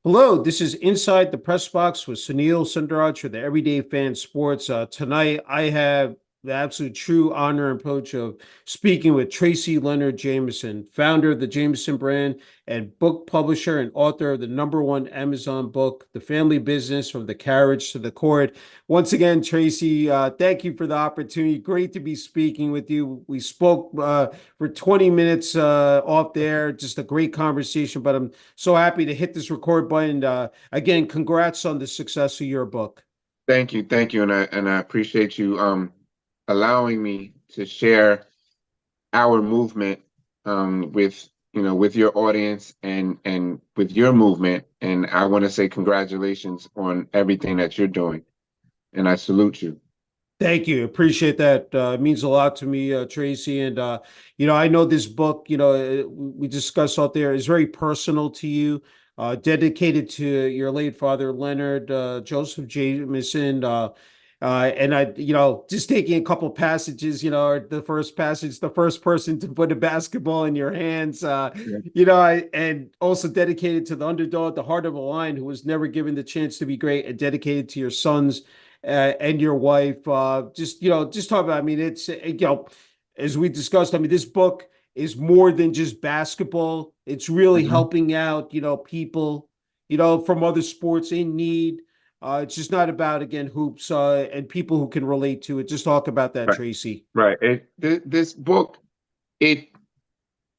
Hello, this is Inside the Press Box with Sunil Sunder for the Everyday Fan Sports. Tonight, I have the absolute true honor and privilege of speaking with Tracy Leonard Jameson, founder of the Jameson brand and book publisher and author of the #1 Amazon book, The Family Business from the Carriage to the Court. Once again, Tracy, thank you for the opportunity. Great to be speaking with you. We spoke for 20 minutes off there, just a great conversation, but I'm so happy to hit this record button. Again, congrats on the success of your book. Thank you, and I appreciate you allowing me to share our movement with with your audience and with your movement. And I want to say congratulations on everything that you're doing, and I salute you. Thank you. Appreciate that. It means a lot to me, Tracy. And, I know this book, we discussed out there is very personal to you, dedicated to your late father, Leonard Joseph Jameson. And just taking a couple passages, the first passage, the first person to put a basketball in your hands, Yeah. and also dedicated to the underdog, the heart of a lion who was never given the chance to be great, and dedicated to your sons and your wife. Just talk about. I mean, it's as we discussed. I mean, this book is more than just basketball. It's really Mhm. helping out, people, from other sports in need. It's just not about again hoops and people who can relate to it. Just talk about that, Right, Tracy. right. This book, it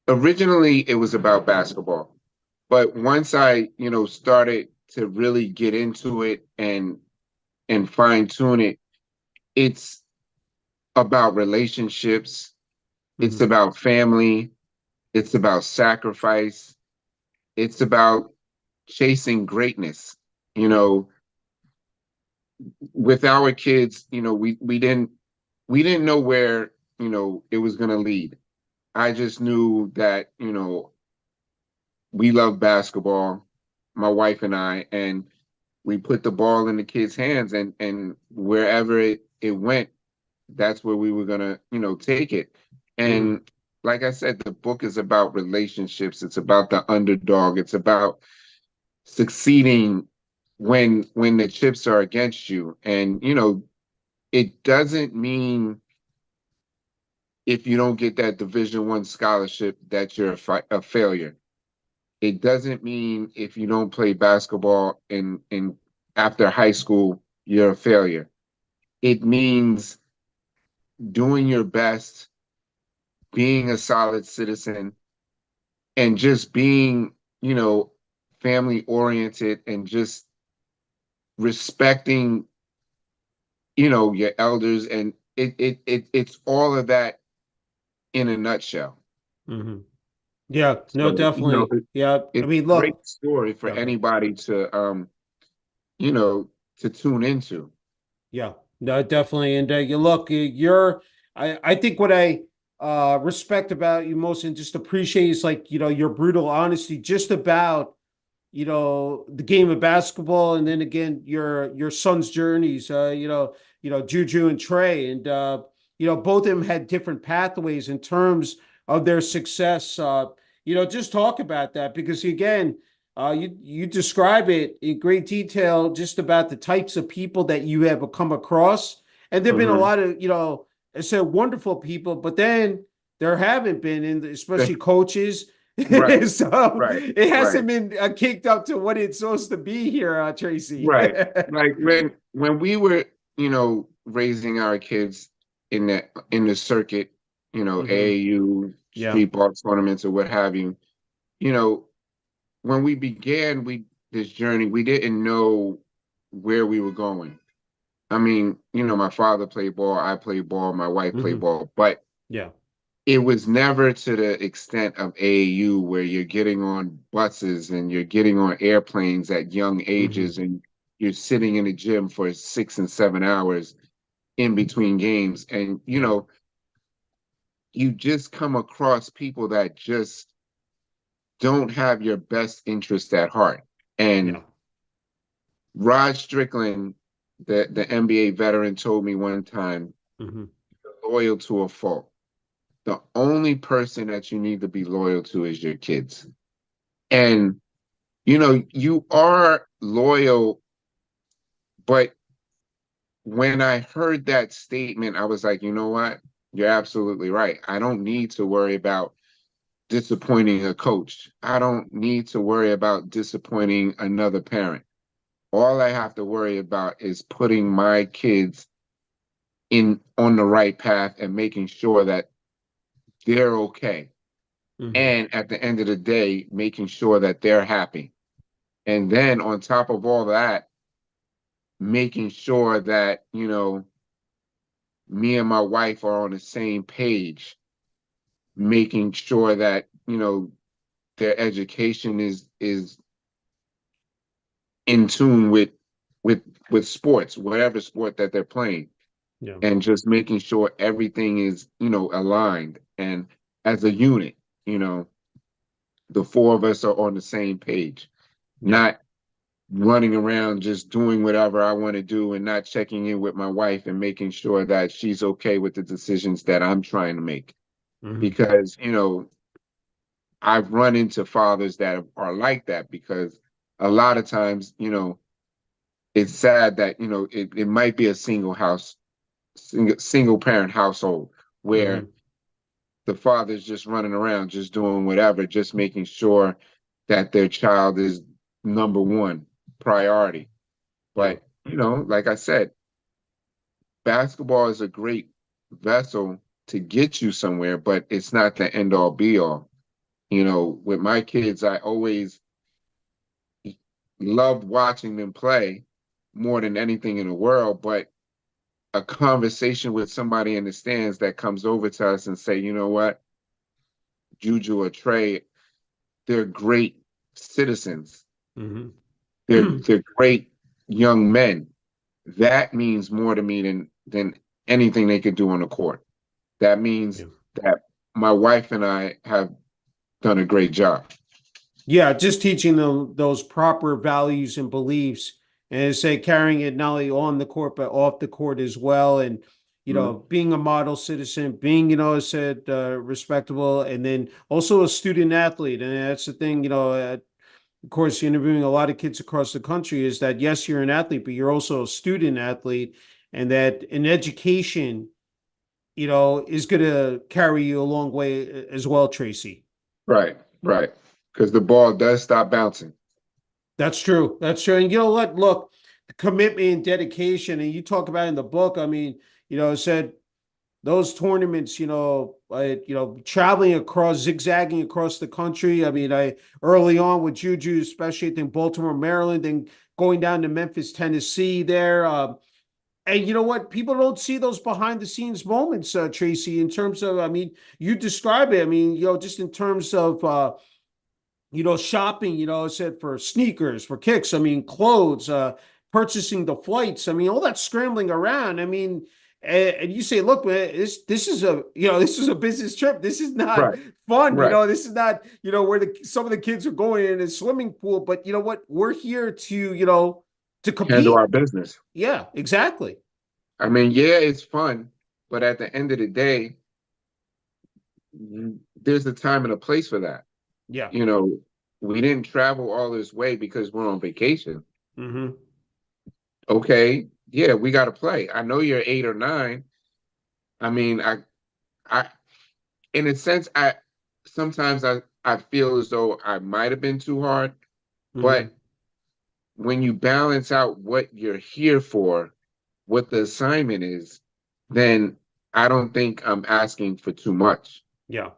originally it was about basketball, but once I started to really get into it and fine tune it, it's about relationships, it's Hmm. about family, it's about sacrifice, it's about chasing greatness. You know, with our kids, we didn't know where, it was going to lead. I just knew that, we love basketball, my wife and I, and we put the ball in the kids' hands, and wherever it went, that's where we were gonna, take it. Hmm. And like I said, the book is about relationships. It's about the underdog. It's about succeeding when the chips are against you. And it doesn't mean if you don't get that Division 1 scholarship that you're a failure. It doesn't mean if you don't play basketball in after high school, you're a failure. It means doing your best, being a solid citizen, and just being, you know, family oriented and just respecting, your elders. And it's all of that in a nutshell. Hmm. Yeah, no, So, definitely. Yeah. I it's mean, a great look. story for Okay. anybody you know, to tune into. Yeah, no, definitely. And you look, I think what I respect about you most and just appreciate is like, your brutal honesty just about, the game of basketball, and then again, your son's journeys, Juju and Trey. And both of them had different pathways in terms of their success. Just talk about that because again, you describe it in great detail just about the types of people that you have come across. And there've been a Hmm. lot of, I said wonderful people, but then there haven't been, and especially coaches. Right, So right, it right, hasn't been kicked up to what it's supposed to be here, Tracy. right. Like when we were, raising our kids in the circuit, Hmm. AAU, Yeah. street ball tournaments or what have you, you know, when we began this journey, we didn't know where we were going. I mean, my father played ball, I played ball, my wife played Hmm. ball, but Yeah. it was never to the extent of AAU where you're getting on buses and you're getting on airplanes at young Hmm. ages and you're sitting in the gym for 6 and 7 hours in between games. And, Yeah. you just come across people that just don't have your best interest at heart. And Yeah. Rod Strickland, the NBA veteran, told me one time, Hmm. loyal to a fault. The only person that you need to be loyal to is your kids. And you are loyal, but when I heard that statement, I was like, you know what? You're absolutely right. I don't need to worry about disappointing a coach. I don't need to worry about disappointing another parent. All I have to worry about is putting my kids in on the right path and making sure that they're okay. Hmm. And at the end of the day, making sure that they're happy. And then on top of all that, making sure that, me and my wife are on the same page, making sure that, their education is in tune with with sports, whatever sport that they're playing, Yeah. and just making sure everything is, aligned and as a unit, you know, the four of us are on the same page, Yeah. not running around just doing whatever I want to do and not checking in with my wife and making sure that she's okay with the decisions that I'm trying to make. Hmm. Because, I've run into fathers that are like that because a lot of times, it's sad that, it might be a single parent household where Hmm. the father's just running around, just doing whatever, just making sure that their child is number one priority. Yeah. But, like I said, basketball is a great vessel to get you somewhere, but it's not the end all be all. With my kids, I always loved watching them play more than anything in the world, but a conversation with somebody in the stands that comes over to us and say, you know what, Juju or Trey, they're great citizens. Hmm. They're great young men. That means more to me than anything they could do on the court. That means Yeah. that my wife and I have done a great job. Yeah, just teaching them those proper values and beliefs, and say carrying it not only on the court but off the court as well, and Mhm. being a model citizen, being I said respectable, and then also a student athlete, and that's the thing. Of course, interviewing a lot of kids across the country is that yes, you're an athlete, but you're also a student athlete, and that an education, is going to carry you a long way as well, Tracy. Right, right. Because the ball does stop bouncing. That's true. That's true. And you know what? Look, commitment and dedication, and you talk about it in the book. I mean, it said those tournaments, traveling across, zigzagging across the country. I mean, I early on with Juju, especially I think Baltimore, Maryland, and going down to Memphis, Tennessee there. And you know what? People don't see those behind the scenes moments, Tracy, in terms of, I mean, you describe it. I mean, just in terms of, shopping, said for sneakers, for kicks, I mean, clothes, purchasing the flights, I mean, all that scrambling around. I mean, and you say, look, man, this is this is a business trip. This is not Right, fun. right. This is not, where some of the kids are going in a swimming pool. But you know what? We're here to, to Handle compete. our business. Yeah, exactly. I mean, yeah, it's fun, but at the end of the day, there's a time and a place for that. Yeah. You know, we didn't travel all this way because we're on vacation. Hmm. Okay, yeah, we got to play. I know you're 8 or 9. I mean, I, in a sense, sometimes I feel as though I might have been too hard, Hmm. but when you balance out what you're here for, what the assignment is, then I don't think I'm asking for too much. Yeah.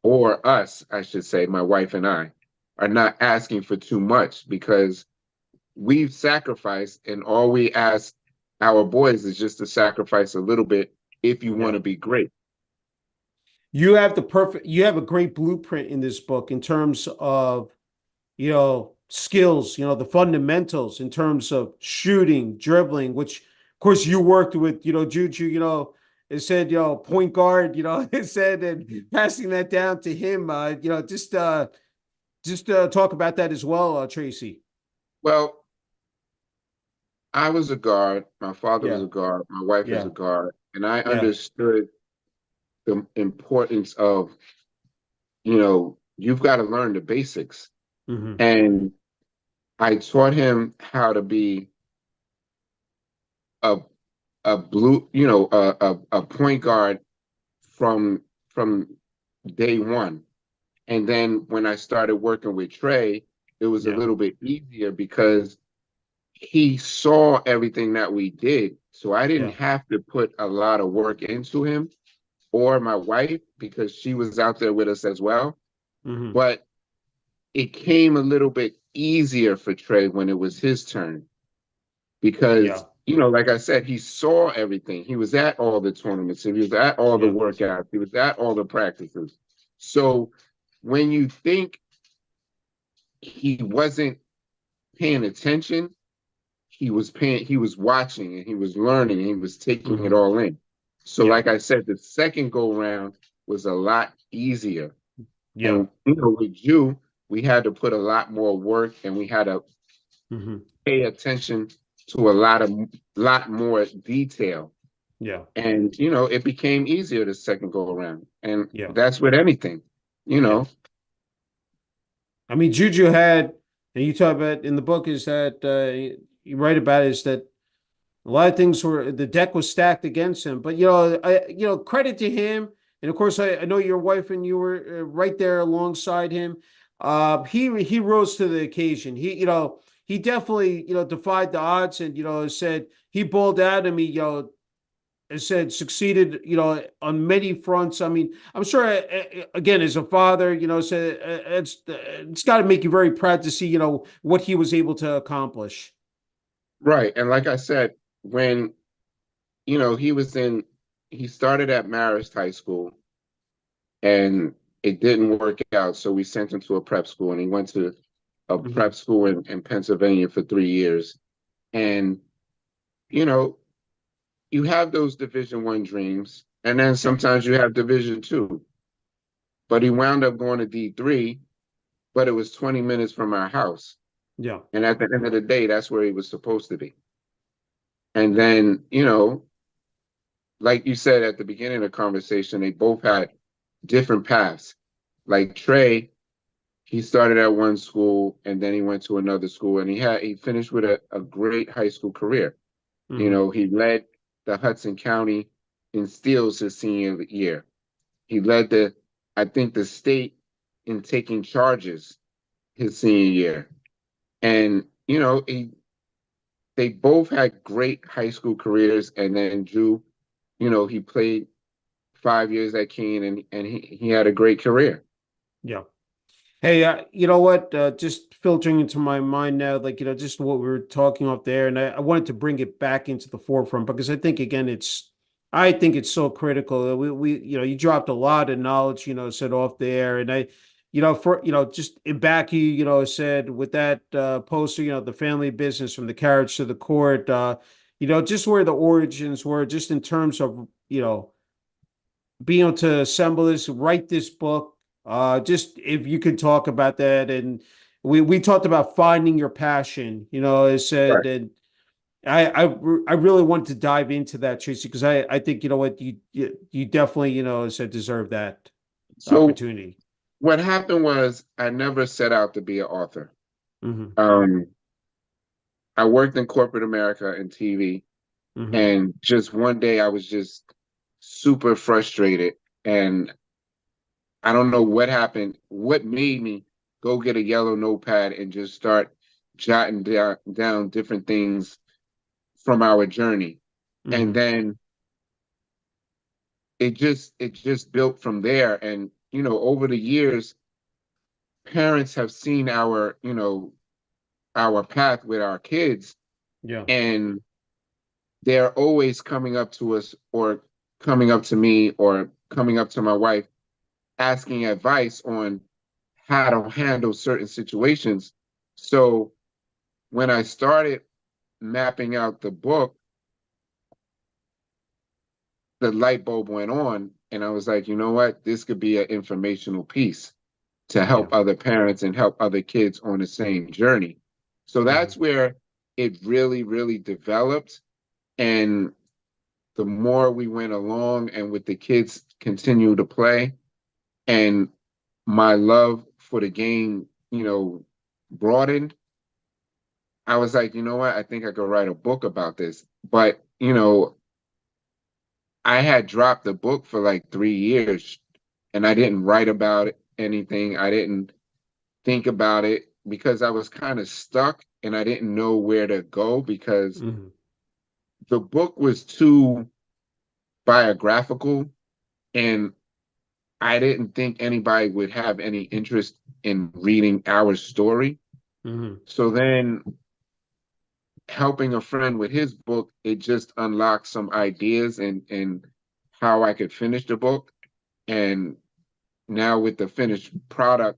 Or us, I should say, my wife and I, are not asking for too much because we've sacrificed, and all we ask our boys is just to sacrifice a little bit if you want Yeah. to be great. You have a great blueprint in this book in terms of skills, the fundamentals in terms of shooting, dribbling, which of course you worked with, Juju, it said, point guard, it said, and passing that down to him, just talk about that as well, Tracy. Well, I was a guard, my father was Yeah. a guard, my wife is Yeah. a guard, and I Yeah. understood the importance of, you've got to learn the basics. Hmm. And I taught him how to be a a point guard from day one. And then when I started working with Trey, it was a Yeah. little bit easier because he saw everything that we did. So I didn't Yeah. have to put a lot of work into him or my wife because she was out there with us as well. Hmm. But it came a little bit easier for Trey when it was his turn Yeah. because, like I said, he saw everything. He was at all the tournaments, he was at all the Yeah. workouts, he was at all the practices. So when you think he wasn't paying attention, he was watching and he was learning and he was taking it Hmm. all in. So Yeah. like I said, the second go round was a lot easier. Yeah. And with you, we had to put a lot more work and we had to Hmm. pay attention to a lot more detail. Yeah. And it became easier the second go around. And Yeah. that's with anything, you Yeah. know. I mean, Juju had, and you talk about in the book is that you write about is that a lot of things were the deck was stacked against him. But credit to him, and of course, I know your wife and you were right there alongside him. He rose to the occasion. He definitely defied the odds, and said he balled out. I mean, as said, succeeded, on many fronts. I mean, I'm sure, again, as a father, said it's got to make you very proud to see, what he was able to accomplish. Right. And like I said, when he was he started at Marist High School and it didn't work out. So we sent him to a prep school and he went to a Hmm. prep school in Pennsylvania for 3 years. And, you know, you have those Division I dreams, and then Yeah, sometimes you have Division II. But he wound up going to D3, but it was 20 minutes from our house. yeah, And at the end of the day, that's where he was supposed to be. And then, like you said at the beginning of the conversation, they both had different paths. Like Trey, he started at one school and then he went to another school and he finished with a great high school career. hmm, He led the Hudson County in steals his senior year. He led I think, the state in taking charges his senior year. And, they both had great high school careers. And then Drew, he played 5 years at Keene and he had a great career. yeah. Hey, you know what? Just filtering into my mind now, like, just what we were talking off there, and I wanted to bring it back into the forefront because I think, again, I think it's so critical. You dropped a lot of knowledge, said off there, and just in back, said with that poster, the family business from the carriage to the court, just where the origins were, just in terms of, being able to assemble this, write this book. Just if you could talk about that, and we talked about finding your passion. I said, Right. and I really wanted to dive into that, Tracy, because I think what you definitely said deserve that So opportunity. what happened was I never set out to be an author. Hmm. Um, I worked in corporate America and TV, Hmm. and just one day I was just super frustrated, and I don't know what happened, what made me go get a yellow notepad and just start jotting down different things from our journey. And Hmm. then it just built from there. And over the years, parents have seen our path with our kids, Yeah. and they're always coming up to us or coming up to me or coming up to my wife asking advice on how to handle certain situations. So when I started mapping out the book, the light bulb went on, and I was like, you know what? This could be an informational piece to Yeah. help other parents and help other kids on the same journey. So Hmm. that's where it really, really developed. And the more we went along and with the kids continue to play, and my love for the game, broadened, I was like, you know what? I think I could write a book about this. But, you know, I had dropped the book for like 3 years and I didn't write about anything. I didn't think about it because I was kind of stuck and I didn't know where to go because Hmm. the book was too biographical and I didn't think anybody would have any interest in reading our story. Hmm. So then helping a friend with his book, it just unlocked some ideas and how I could finish the book. And now with the finished product,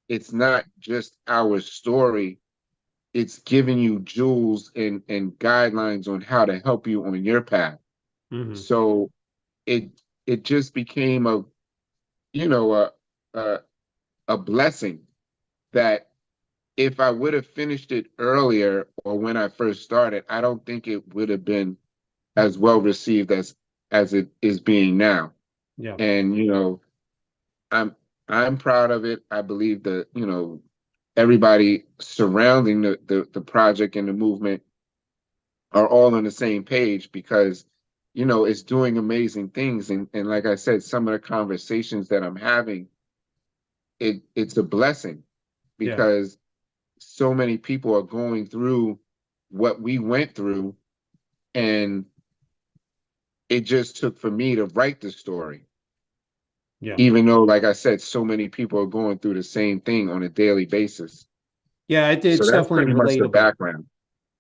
it's not just our story, it's giving you jewels and guidelines on how to help you on your path. Hmm. So it it just became a you know a a blessing that if I would have finished it earlier or when I first started, I don't think it would have been as well received as it is being now. Yeah. And I'm I'm proud of it. I believe that, everybody surrounding the project and the movement are all on the same page because, it's doing amazing things. And like I said, some of the conversations that I'm having, it's a blessing Yeah. because so many people are going through what we went through, and it just took for me to write the story. Yeah. Even though, like I said, so many people are going through the same thing on a daily basis. Yeah. So It's that's definitely pretty much the relatable. background.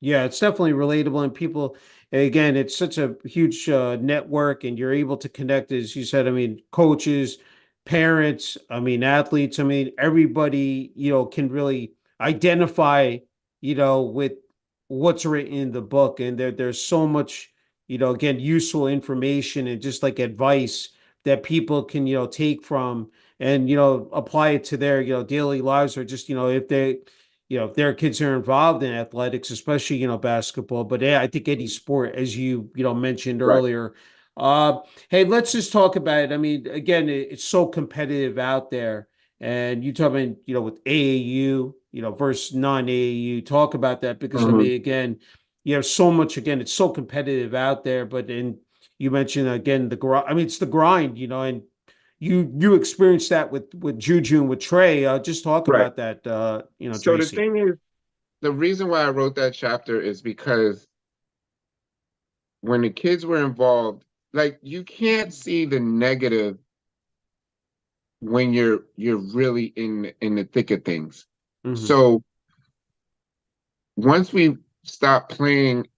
Yeah, it's definitely relatable, and people, again, it's such a huge network, and you're able to connect, as you said. I mean, coaches, parents, I mean, athletes. I mean, everybody, can really identify, with what's written in the book, and there's so much, again, useful information and just like advice that people can, take from and apply it to their daily lives, or just if they if their kids are involved in athletics, especially basketball, but yeah, I think any sport, as you mentioned Right. earlier. Uh, hey, let's just talk about it. I mean, again, it's so competitive out there, and you talking with AAU versus non AAU. Talk about that because I Mhm. mean, again, you have so much. Again, it's so competitive out there, but in you mentioned again the grind. I mean, it's the grind, and you experienced that with Juju and with Trey. Just talk Right. about that, So the Tracy. thing is, the reason why I wrote that chapter is because when the kids were involved, like you can't see the negative when you're really in the thick of things. Hmm. So once we stopped playing,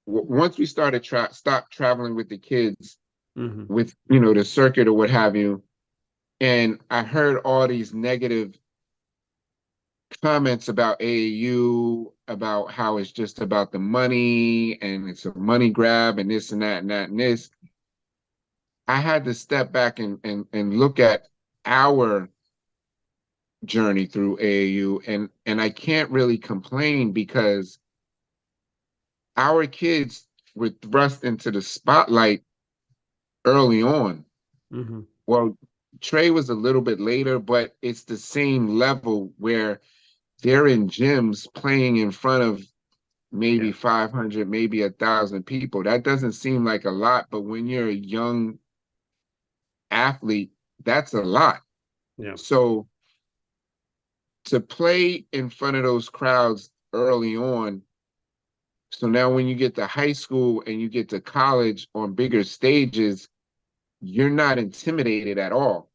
once we started stop traveling with the kids Hmm. with the circuit or what have you, and I heard all these negative comments about AAU, about how it's just about the money and it's a money grab and this and that and that and this. I had to step back and look at our journey through AAU, and I can't really complain because our kids were thrust into the spotlight early on. Hmm. Well, Trey was a little bit later, but it's the same level where they're in gyms playing in front of maybe Yeah. 500, maybe 1,000 people. That doesn't seem like a lot, but when you're a young athlete, that's a lot. Yeah. So to play in front of those crowds early on, so now when you get to high school and you get to college on bigger stages, you're not intimidated at all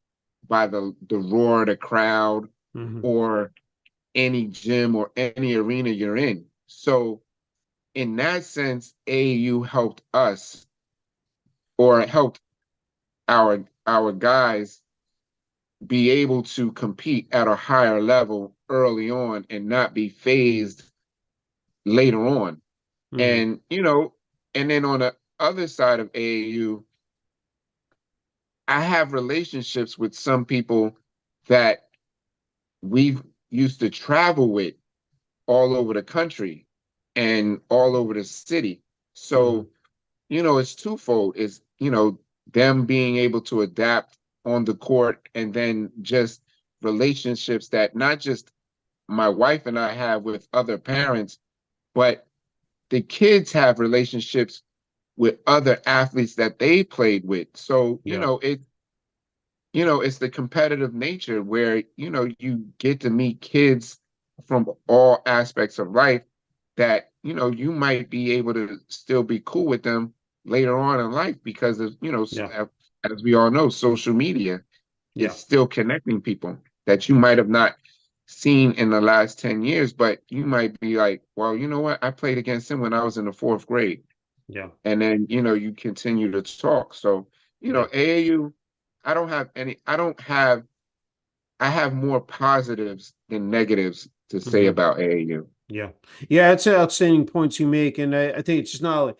by the roar of the crowd Hmm. or any gym or any arena you're in. So in that sense, AAU helped us or helped our guys be able to compete at a higher level early on and not be phased later on. Hmm. And and then on the other side of AAU, I have relationships with some people that we've used to travel with all over the country and all over the city. Hmm. So, it's twofold. It's, them being able to adapt on the court and then just relationships that not just my wife and I have with other parents, but the kids have relationships with other athletes that they played with. So, Yeah. it's the competitive nature where, you get to meet kids from all aspects of life that, you might be able to still be cool with them later on in life because of, Yeah. as we all know, social media is Yeah. still connecting people that you might have not seen in the last 10 years, but you might be like, well, you know what? I played against him when I was in the fourth grade. Yeah. And then, you continue to talk. So, Yeah. AAU, I have more positives than negatives to say Hmm. about AAU. Yeah. Yeah, it's outstanding points you make. And I think it's just not like,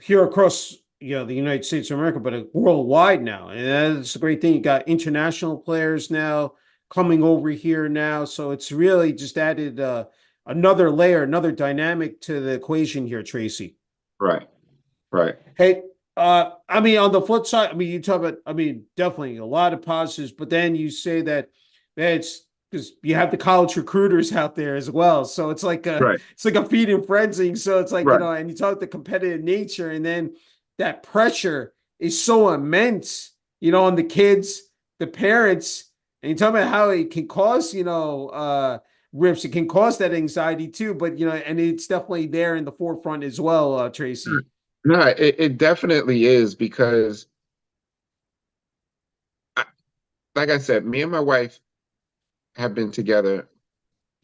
here across, the United States of America, but worldwide now. And that's the great thing. You got international players now coming over here now. So it's really just added another layer, another dynamic to the equation here, Tracy. Right, right, Hey, I mean, on the flip side, I mean, you talk about, I mean, definitely a lot of positives, but then you say that, man, it's because you have the college recruiters out there as well. So right, it's like a feeding frenzy. So it's like, right. and you talk the competitive nature, and then that pressure is so immense, on the kids, the parents, and you talk about how it can cause, rips. It can cause that anxiety too, but and it's definitely there in the forefront as well, Tracy. No, it definitely is because, I, like I said, me and my wife have been together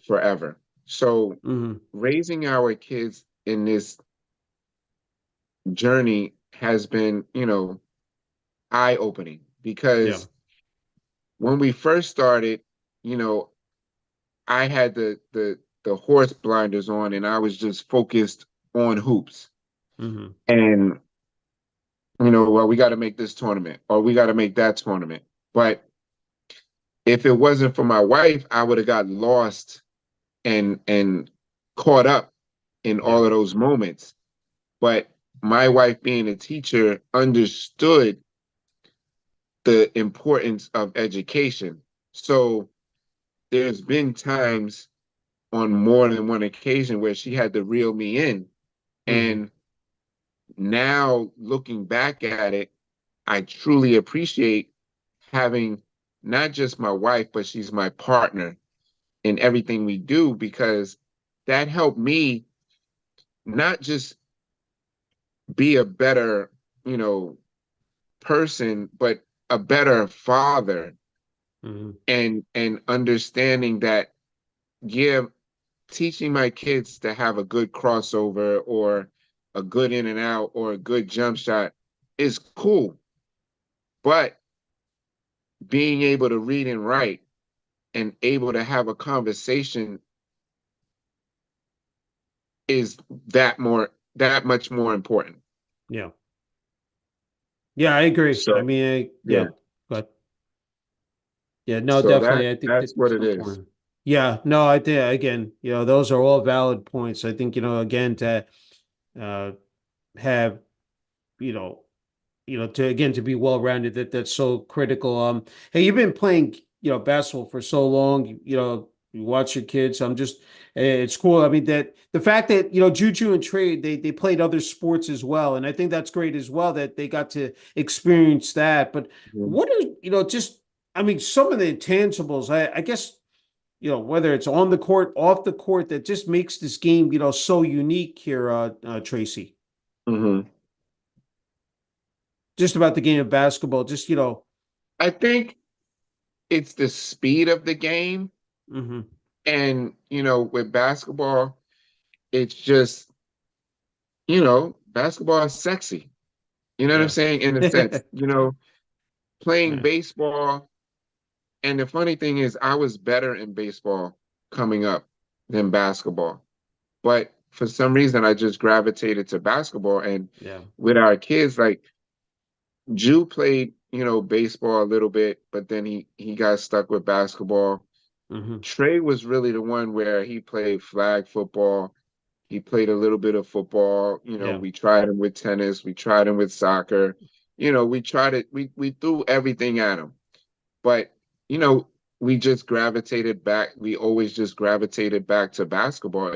forever. So Hmm. raising our kids in this journey has been, eye-opening Yeah. because when we first started, you know, I had the horse blinders on and I was just focused on hoops. Hmm. And, well, we got to make this tournament or we got to make that tournament. But if it wasn't for my wife, I would have got lost and caught up in Yeah. all of those moments. But my wife being a teacher understood the importance of education. So there's been times on more than one occasion where she had to reel me in. Hmm. And now looking back at it, I truly appreciate having not just my wife, but she's my partner in everything we do because that helped me not just be a better, you know, person, but a better father Hmm. and understanding that, yeah, teaching my kids to have a good crossover or a good in and out or a good jump shot is cool. But being able to read and write and able to have a conversation is that much more important. Yeah. Yeah, I agree. I So mean, yeah, but yeah, no, so definitely. I think that's that's what it is. important. Yeah, no, I think again, those are all valid points. I think, again, to uh have, you know, to again to be well rounded, that's so critical. Hey, you've been playing, basketball for so long. You watch your kids. It's cool. I mean that the fact that Juju and Trey they played other sports as well, and I think that's great as well that they got to experience that. But Mhm. what are just I mean some of the intangibles. I guess whether it's on the court, off the court, that just makes this game so unique here, Tracy. Mhm. Just about the game of basketball. Just I think it's the speed of the game, hmm. and with basketball, it's just basketball is sexy. You know what I'm Yeah. saying? In a sense, playing Yeah. baseball. And the funny thing is, I was better in baseball coming up than basketball. But for some reason, I just gravitated to basketball. And Yeah. with our kids, like Jew played, baseball a little bit, but then he got stuck with basketball. Hmm. Trey was really the one where he played flag football. He played a little bit of football. Yeah. We tried him with tennis. We tried him with soccer. We tried it. We threw everything at him. But, you know, we just gravitated back. We always just gravitated back to basketball.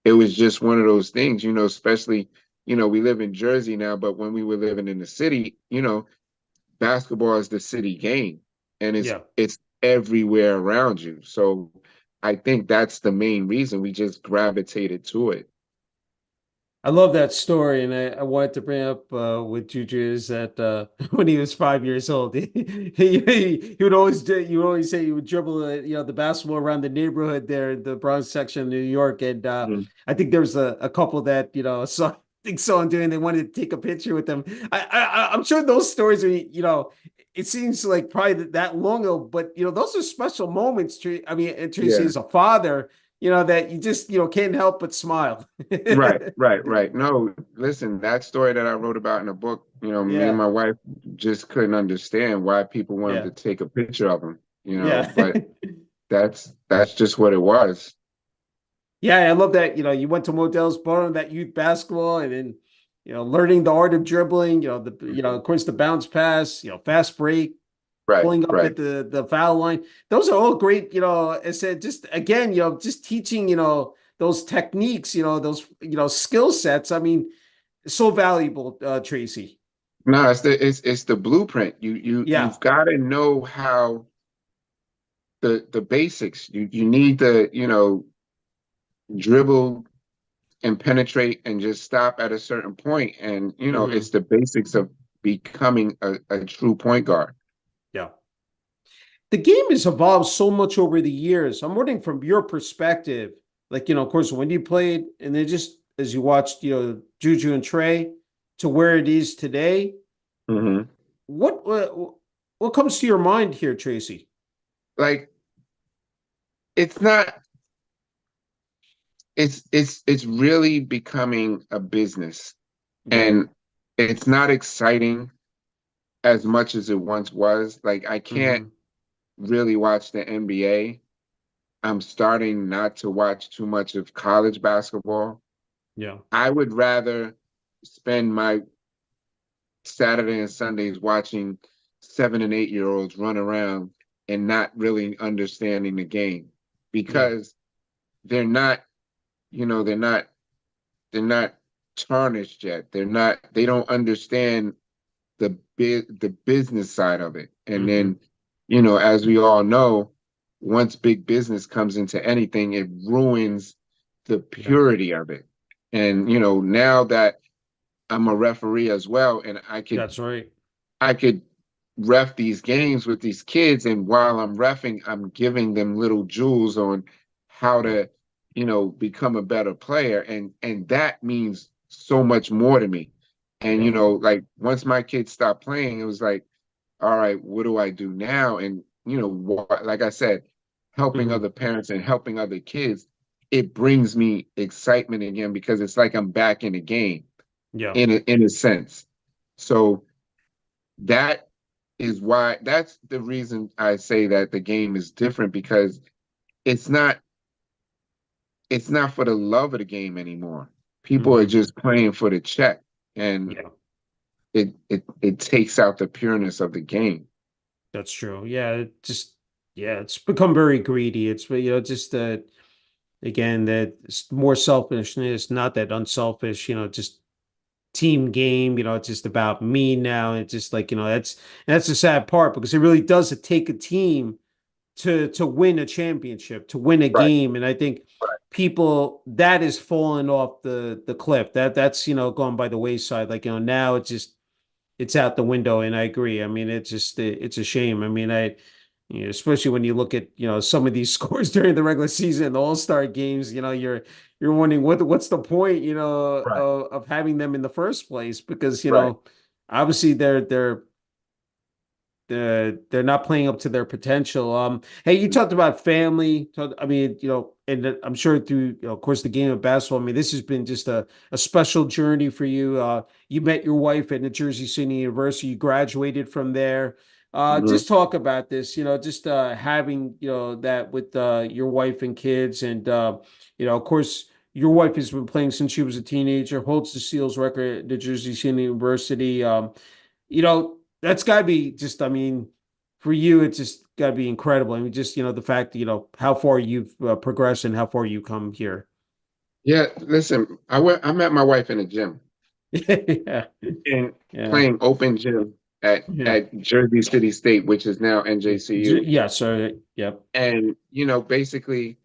it was just one of those things, especially, we live in Jersey now, but when we were living in the city, basketball is the city game and Yeah. it's everywhere around you. So I think that's the main reason we just gravitated to it. I love that story, and I wanted to bring up with Juju is that when he was 5 years old, he would always you would always say he would dribble the basketball around the neighborhood there in the Bronx section of New York, and Mhm. I think there was a couple that saw I think saw him doing. They wanted to take a picture with him. I'm sure those stories are it seems like probably that long ago, but those are special moments. I mean, and Tracy Yeah. as a father, that you just can't help but smile. Right, right, right. No, listen, that story that I wrote about in the book, me and Yeah, my wife just couldn't understand why people wanted yeah, to take a picture of him, yeah. but that's just what it was. Yeah, I love that. You went to Modell's Bar that youth basketball and then, learning the art of dribbling, Mhm. of course, the bounce pass, fast break, Right, pulling up right. at the foul line. Those are all great, I said, just again, just teaching, those techniques, those, skill sets. I mean, so valuable, Tracy. No, it's the blueprint. Yeah. You've got to know how the basics. You need to, dribble and penetrate and just stop at a certain point. And, it's Hmm. the basics of becoming a true point guard. Yeah. The game has evolved so much over the years. I'm wondering from your perspective, like, of course, when you played and then just as you watched, Juju and Trey to where it is today, Hmm. what comes to your mind here, Tracy? Like it's not it's really becoming a business, Yeah. and it's not exciting as much as it once was. Like I can't Hmm. really watch the NBA. I'm starting not to watch too much of college basketball. Yeah. I would rather spend my Saturday and Sundays watching 7 and 8 year olds run around and not really understanding the game Yeah. because they're not, you know, they're not they're not tarnished yet. They don't understand the business side of it. And Hmm. then, as we all know, once big business comes into anything, it ruins the Yeah. purity of it. And now that I'm a referee as well, and That's right. I could ref these games with these kids, and while I'm refing, I'm giving them little jewels on how to, become a better player, and that means so much more to me. And Yeah. like once my kids stopped playing, it was like, all right, what do I do now? And like I said, helping Hmm. other parents and helping other kids, it brings me excitement again because it's like I'm back in the game Yeah. in a sense. So that that's the reason I say that the game is different because it's not it's not for the love of the game anymore. People are Hmm. just playing for the check, and Yeah. it takes out the pureness of the game. That's true. Yeah. Yeah, it's become very greedy. It's, just again, that it's more selfishness, not that unselfish, just team game. It's just about me now. It's just like, that's the sad part because it really does take a team to win a championship, to win a Right. game. And I think people that is falling off the cliff. That's gone by the wayside. Like, now it's out the window. And I agree. I mean, it's a shame. I mean, especially when you look at some of these scores during the regular season, the All-Star games, you're wondering what's the point, Right. of having them in the first place because Right. obviously they're not playing up to their potential. Hey, you talked about family. I mean, and I'm sure through, of course, the game of basketball. I mean, this has been just a special journey for you. You met your wife at New Jersey City University. You graduated from there. Mhm. Just talk about this. Just having that with your wife and kids, and of course. Your wife has been playing since she was a teenager, holds the Seals record at New Jersey City University. That's got to be just, I mean, for you, it's just got to be incredible. I mean, just, the fact, how far you've progressed and how far you come here. Yeah, listen, I met my wife in the gym Yeah, and yeah, playing open gym yeah. at Jersey City State, which is now NJCU. Yeah, so yep. And basically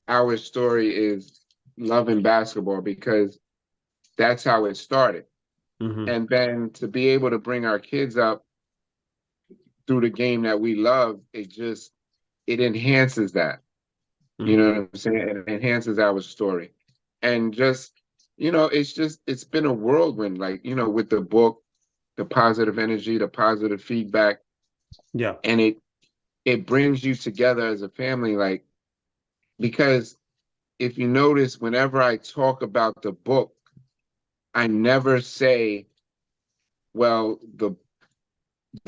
our story is loving basketball because that's how it started. Hmm. And then to be able to bring our kids up through the game that we love, it enhances that. You Hmm. know what I'm saying? It enhances our story. And it's been a whirlwind, like, with the book, the positive energy, the positive feedback, Yeah. and it brings you together as a family, like, because if you notice, whenever I talk about the book, I never say, well, the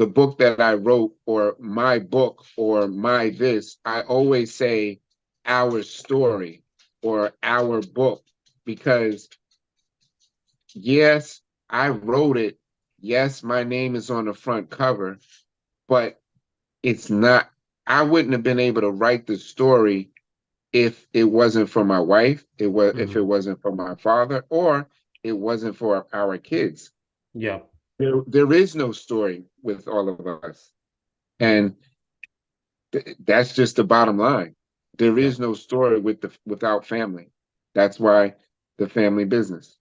book that I wrote or my book or my this. I always say our story or our book because yes, I wrote it. Yes, my name is on the front cover, but it's not, I wouldn't have been able to write the story if it wasn't for my wife, if Hmm. it wasn't for my father, or it wasn't for our kids. Yeah. There is no story with all of us. And that's just the bottom line. There Yeah. is no story without family. That's why the family business.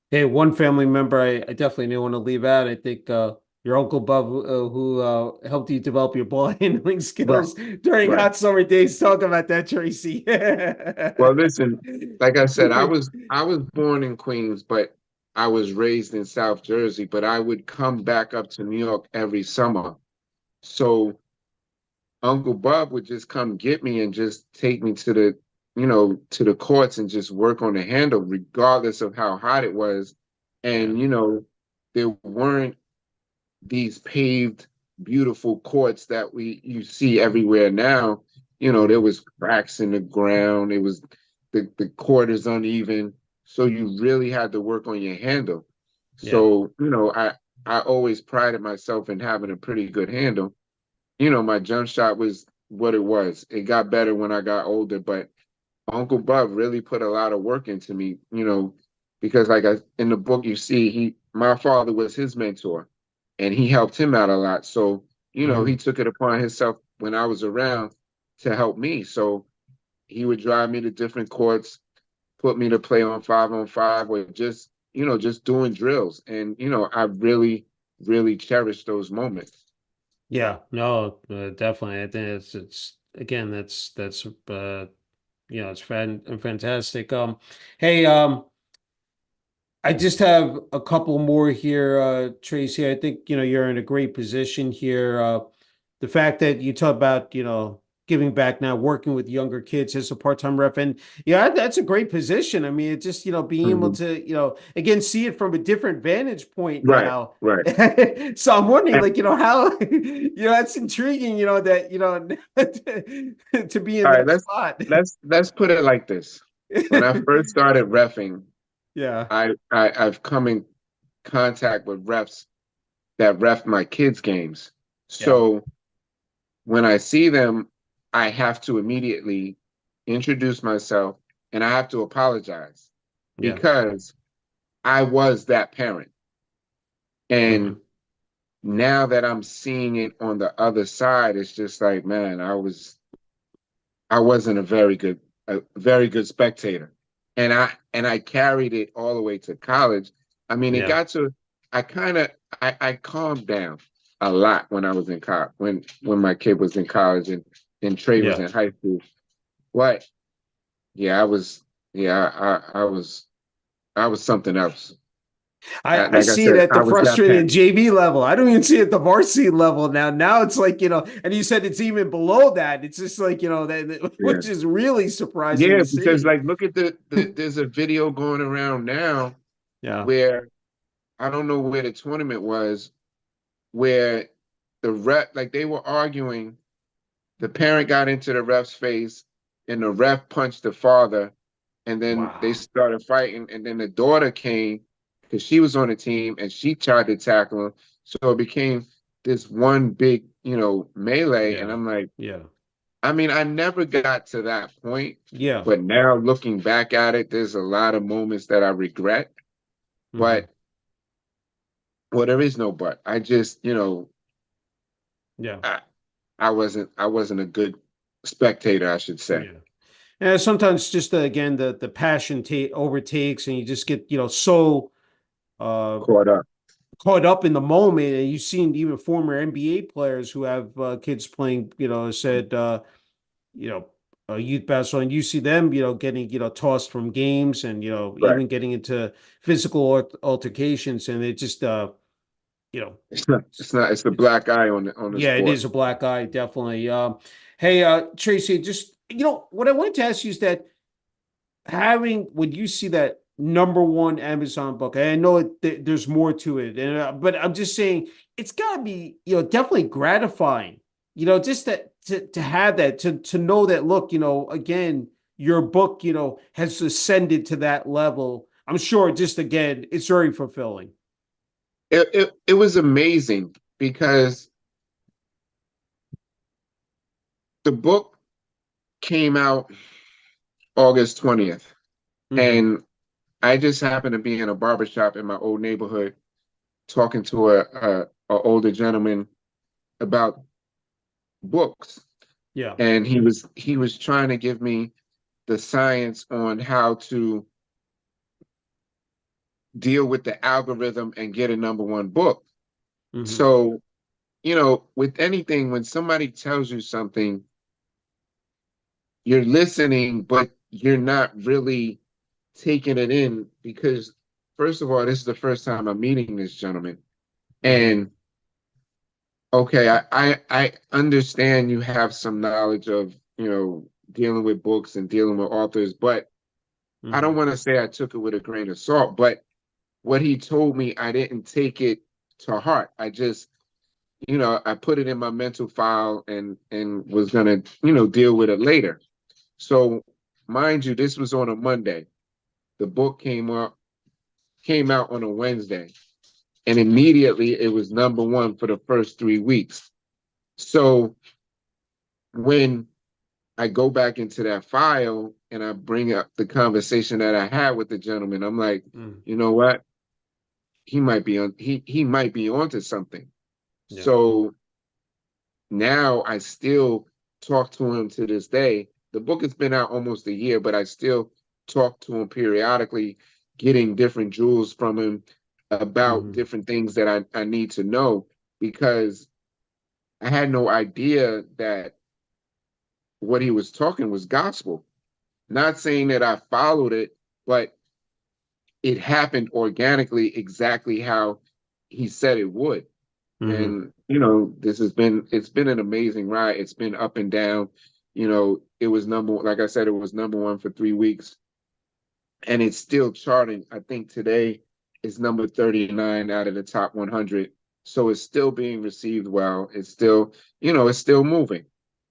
Hey, one family member I definitely didn't want to leave out. I think your Uncle Bob, who helped you develop your ball handling Right, skills during right. hot summer days. Talk about that, Tracy. Well, listen, like I said, I was born in Queens, but I was raised in South Jersey, but I would come back up to New York every summer. So Uncle Bob would just come get me and just take me to the courts and just work on the handle, regardless of how hot it was. Yeah. And, there weren't these paved, beautiful courts that you see everywhere now. There Hmm. was cracks in the ground. It was the court is uneven. So you really had to work on your handle. Yeah. So, I always prided myself in having a pretty good handle. My jump shot was what it was. It got better when I got older, but Uncle Bob really put a lot of work into me, because in the book you see my father was his mentor and he helped him out a lot. So, he Hmm. took it upon himself when I was around to help me. So he would drive me to different courts, put me to play on 5 or just doing drills. And, I really, really cherish those moments. Yeah. No, definitely. I think it's again, that's it's fantastic. Hey, I just have a couple more here, Tracy. I think, you're in a great position here. The fact that you talk about, giving back now, working with younger kids as a part-time ref, and yeah, that's a great position. I mean, it's just, being able Mhm. to, again, see it from a different vantage point Right, now. right. So I'm wondering, And, like, how, that's intriguing, that, to be in all right, that let's spot. let's put it like this. When I first started refing, Yeah, I've come in contact with refs that ref my kids' games. yeah, So when I see them, I have to immediately introduce myself and I have to apologize yeah. because I was that parent. And Hmm. now that I'm seeing it on the other side, it's just like, man, I wasn't a very good spectator. And I carried it all the way to college. I mean, it Yeah, got to I kind of I calmed down a lot when I was in college, when my kid was in college and Trey was yeah. in high school. But yeah, I was something else. I Like I see it said, at the I was that frustrated parent. JV level. I don't even see it at the varsity level now. Now it's like, and you said it's even below that. It's just like, Yeah. which is really surprising Yeah, to because see. like look at there's a video going around now Yeah. where I don't know where the tournament was, where the ref, like they were arguing, the parent got into the ref's face and the ref punched the father, and then they Wow. started fighting, and then the daughter came because she was on the team and she tried to tackle him. So it became this one big, melee, and Yeah. I'm like, Yeah. I mean, I never got to that point, Yeah. but now looking back at it, there's a lot of moments that I regret. Hmm. But well, there is no but. I just, Yeah. I, I wasn't a good spectator, I should say. Yeah. And sometimes just again the passion overtakes, and you just get so uh Caught up. caught up in the moment. And you've seen even former NBA players who have kids playing, said you know youth basketball, and you see them getting tossed from games, and Right. even getting into physical altercations, and it just you know It's the it's black eye on the yeah, it sport. is a black eye, definitely. Hey, Tracy, just what I wanted to ask you is that having when you see that #1 Amazon book, and I know there's more to it, and but I'm just saying it's got to be definitely gratifying, just that to have that to know that look, again your book has ascended to that level. I'm sure just again it's very fulfilling. It was amazing because the book came out August 20th, Hmm. and I just happened to be in a barbershop in my old neighborhood talking to a older gentleman about books, Yeah. and he was trying to give me the science on how to deal with the algorithm and get a #1 book. Hmm. So, with anything, when somebody tells you something, you're listening, but you're not really taking it in because, first of all, this is the first time I'm meeting this gentleman. Hmm. And okay, I understand you have some knowledge of, dealing with books and dealing with authors, but I Hmm. don't want to say I took it with a grain of salt, but what he told me, I didn't take it to heart. I just, I put it in my mental file and was gonna, deal with it later. So mind you, this was on a Monday. The book came out on a Wednesday, and immediately it was #1 for the first 3 weeks. So when I go back into that file and I bring up the conversation that I had with the gentleman, I'm like, Hmm. you know what? He might be onto something. Yeah. So now I still talk to him to this day. The book has been out almost a year, but I still talk to him periodically, getting different jewels from him about Hmm. different things that I need to know because I had no idea that what he was talking was gospel. Not saying that I followed it, but it happened organically exactly how he said it would. Hmm. And it's been an amazing ride. It's been up and down. It was like I said, it was #1 for 3 weeks, and it's still charting. I think today is number 39 out of the top 100. So it's still being received well. It's still moving.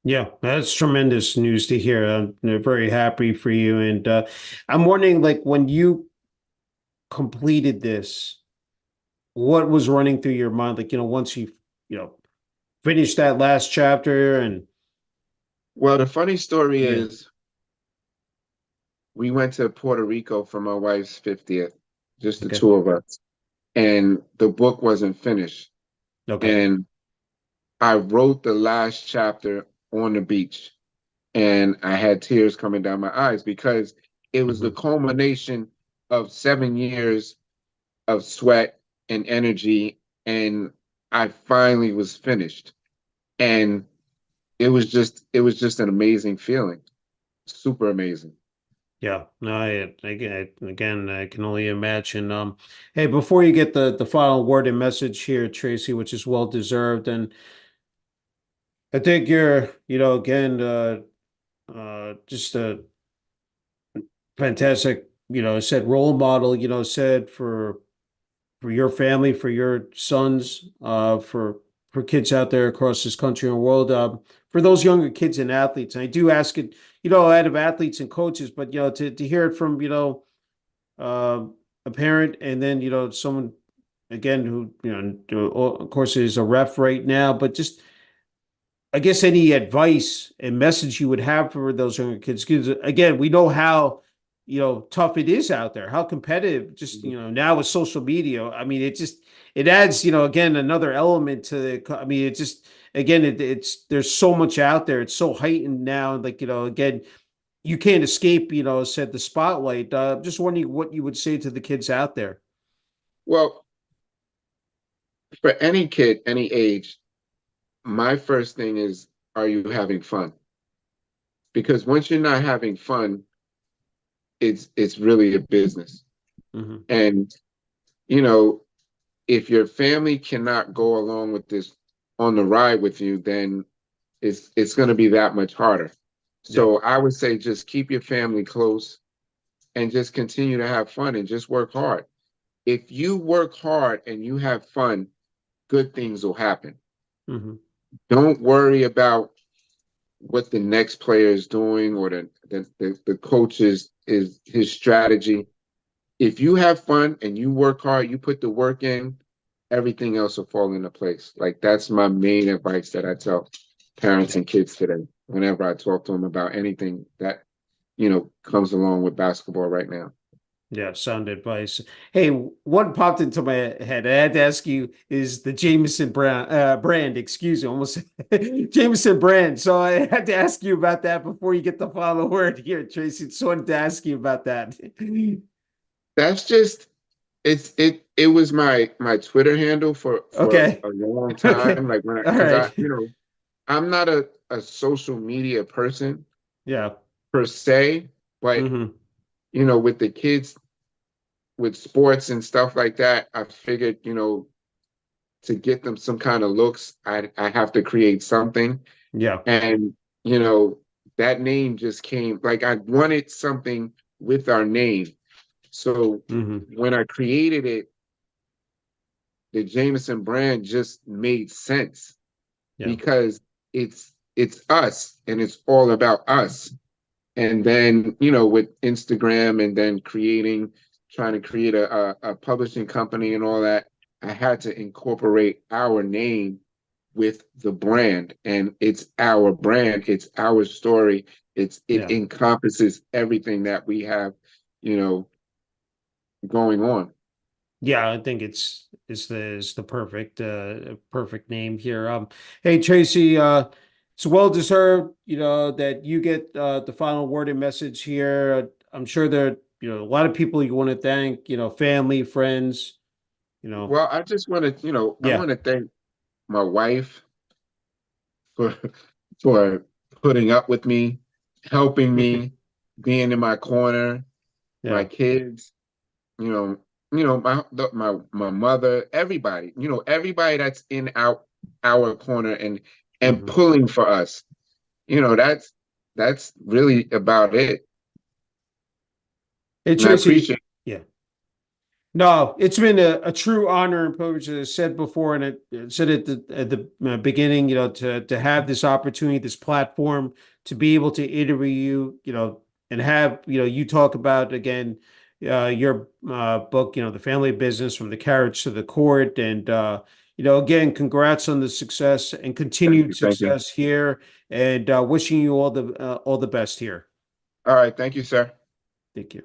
Yeah, that's tremendous news to hear. I'm very happy for you. And I'm wondering, like, when you completed this, what was running through your mind? Like, once you know, finished that last chapter and Well, the funny story yeah, is we went to Puerto Rico for my wife's 50th, just the okay, two of us, and the book wasn't finished. okay. And I wrote the last chapter on the beach, and I had tears coming down my eyes because it was the Hmm. culmination of 7 years of sweat and energy, and I finally was finished. And it was just an amazing feeling, super amazing. Yeah, no, again, I can only imagine. Hey, before you get the final word and message here, Tracy, which is well deserved, and I think you're, again, just a fantastic, said role model, said for your family, for your sons, for kids out there across this country and world, for those younger kids and athletes. And I do ask it, out of athletes and coaches, but to hear it from uh, a parent, and then someone again who of course is a ref right now, but just I guess any advice and message you would have for those younger kids? Because again, we know how, tough it is out there, how competitive, just, now with social media. I mean, it adds, again, another element to the, I mean, it just, again, there's so much out there. It's so heightened now. Like, again, you can't escape, said the spotlight. Just wondering what you would say to the kids out there. Well, for any kid, any age, my first thing is, are you having fun? Because once you're not having fun, it's really a business. Hmm. And you know, if your family cannot go along with this on the ride with you, then it's going to be that much harder. Yeah. So I would say just keep your family close and just continue to have fun and just work hard. If you work hard and you have fun, good things will happen. Hmm. Don't worry about what the next player is doing or the coach is his strategy. If you have fun and you work hard, you put the work in, everything else will fall into place. Like that's my main advice that I tell parents and kids today whenever I talk to them about anything that comes along with basketball right now. Yeah, sound advice. Hey, what popped into my head? I had to ask you, is the brand, excuse me, almost Jameson brand. So I had to ask you about that before you get the final word here, Tracy. Just wanted to ask you about that. That's just it was my Twitter handle for Okay. a long Okay. time. Like when All because right. I'm not a social media person Yeah. per se, but Hmm. with the kids with sports and stuff like that, I figured, to get them some kind of looks, I have to create something. Yeah. And, that name just came like I wanted something with our name. So Hmm. when I created it, the Jameson brand just made sense Yeah. because it's us and it's all about us. And then, with Instagram and then trying to create a publishing company and all that, I had to incorporate our name with the brand. And it's our brand, it's our story. It Yeah. encompasses everything that we have, you know, going on. Yeah, I think it's the perfect name here. Hey Tracy, it's well deserved, that you get the final word and message here. I'm sure there are, a lot of people you want to thank, family, friends, you know. Well, I just want to, I Yeah. want to thank my wife for for putting up with me, helping me, being in my corner, my Yeah. kids, you know, my mother, everybody, everybody that's in our corner and Hmm. pulling for us. That's really about it. Hey And I Tracy, appreciate yeah. No, it's been a true honor and privilege, as I said before, and it said at the beginning, to have this opportunity, this platform, to be able to interview you, and have you talk about again your book, the family business from the carriage to the court, and again, congrats on the success and thank continued you, thank you. success here, and wishing you all the best here. All right, thank you, sir. Thank you.